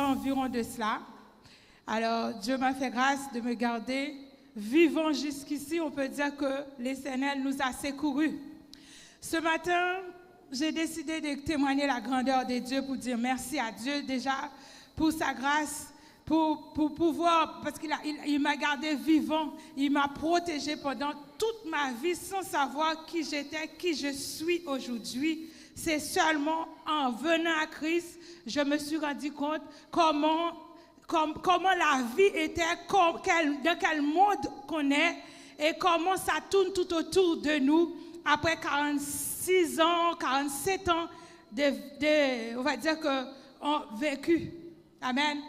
ans environ de cela. Alors, Dieu m'a fait grâce de me garder vivant jusqu'ici. On peut dire que l'Éternel nous a secourus. Ce matin, j'ai décidé de témoigner la grandeur de Dieu pour dire merci à Dieu déjà pour sa grâce, pour pouvoir, parce qu'il m'a gardé vivant, il m'a protégé pendant toute ma vie sans savoir qui j'étais, qui je suis aujourd'hui. C'est seulement en venant à Christ, je me suis rendu compte comment la vie était, dans quel monde qu'on est et comment ça tourne tout autour de nous après 46 ans, 47 ans on va dire qu'on vécu. Amen.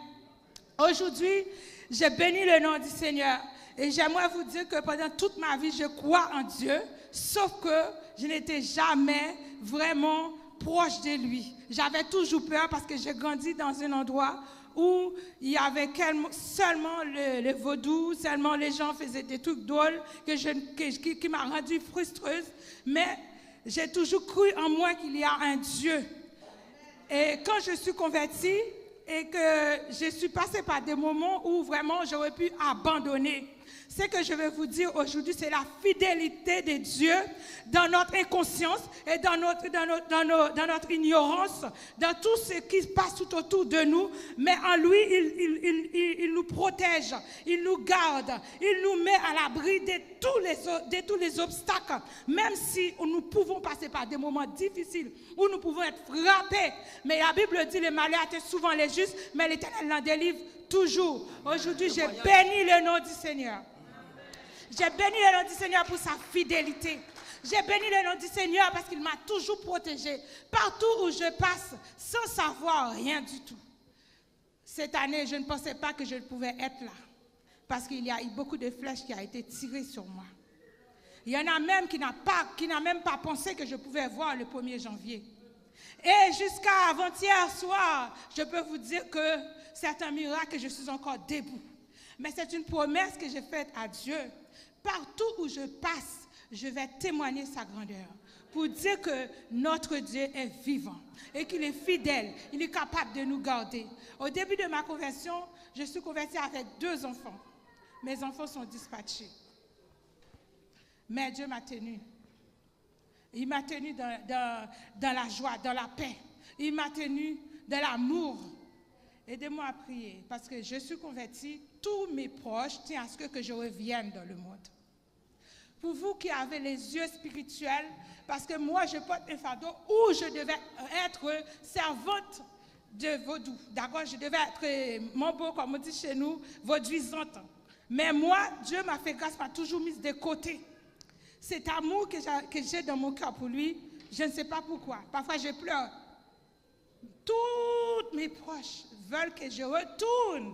Aujourd'hui, je bénis le nom du Seigneur et j'aimerais vous dire que pendant toute ma vie, je crois en Dieu, sauf que je n'étais jamais vraiment proche de lui. J'avais toujours peur parce que j'ai grandi dans un endroit où il y avait seulement le vaudou, seulement les gens faisaient des trucs drôles qui m'a rendue frustreuse. Mais j'ai toujours cru en moi qu'il y a un Dieu. Et quand je suis convertie et que je suis passée par des moments où vraiment j'aurais pu abandonner, ce que je vais vous dire aujourd'hui, c'est la fidélité de Dieu dans notre inconscience et dans notre ignorance, dans tout ce qui se passe tout autour de nous. Mais en lui, il nous protège, il nous garde, il nous met à l'abri de tous les obstacles. Même si nous pouvons passer par des moments difficiles, où nous pouvons être frappés. Mais la Bible dit, les malheurs atteignent souvent les justes, mais l'Éternel l'en délivre toujours. Aujourd'hui, j'ai béni le nom du Seigneur. J'ai béni le nom du Seigneur pour sa fidélité. J'ai béni le nom du Seigneur parce qu'il m'a toujours protégé. Partout où je passe, sans savoir rien du tout. Cette année, je ne pensais pas que je pouvais être là. Parce qu'il y a eu beaucoup de flèches qui ont été tirées sur moi. Il y en a même qui n'a même pas pensé que je pouvais voir le 1er janvier. Et jusqu'à avant-hier soir, je peux vous dire que c'est un miracle que je suis encore debout. Mais c'est une promesse que j'ai faite à Dieu. Partout où je passe, je vais témoigner sa grandeur pour dire que notre Dieu est vivant et qu'il est fidèle, il est capable de nous garder. Au début de ma conversion, je suis convertie avec 2 enfants. Mes enfants sont dispatchés. Mais Dieu m'a tenu. Il m'a tenu dans la joie, dans la paix. Il m'a tenu dans l'amour. Aidez-moi à prier parce que je suis convertie. Tous mes proches tiennent à ce que je revienne dans le monde. Pour vous qui avez les yeux spirituels, parce que moi je porte un fardeau où je devais être servante de vaudou. D'accord, je devais être mambo, comme on dit chez nous, vauduisante. Mais moi, Dieu m'a fait grâce, m'a toujours mise de côté. Cet amour que j'ai dans mon cœur pour lui, je ne sais pas pourquoi. Parfois je pleure. Tous mes proches veulent que je retourne.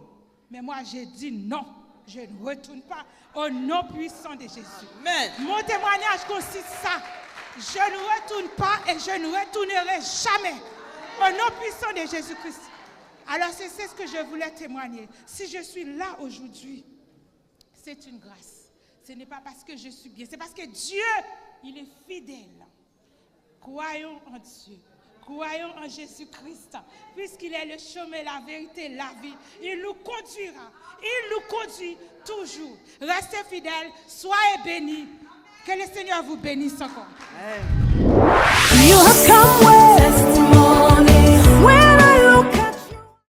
Mais moi, j'ai dit non, je ne retourne pas au nom puissant de Jésus. Amen. Mon témoignage consiste ça. Je ne retourne pas et je ne retournerai jamais au nom puissant de Jésus-Christ. Alors, c'est ce que je voulais témoigner. Si je suis là aujourd'hui, c'est une grâce. Ce n'est pas parce que je suis bien, c'est parce que Dieu, il est fidèle. Croyons en Dieu. Croyons en Jésus-Christ, puisqu'il est le chemin, la vérité, la vie. Il nous conduira. Il nous conduit toujours. Restez fidèles, soyez bénis. Que le Seigneur vous bénisse encore. Amen.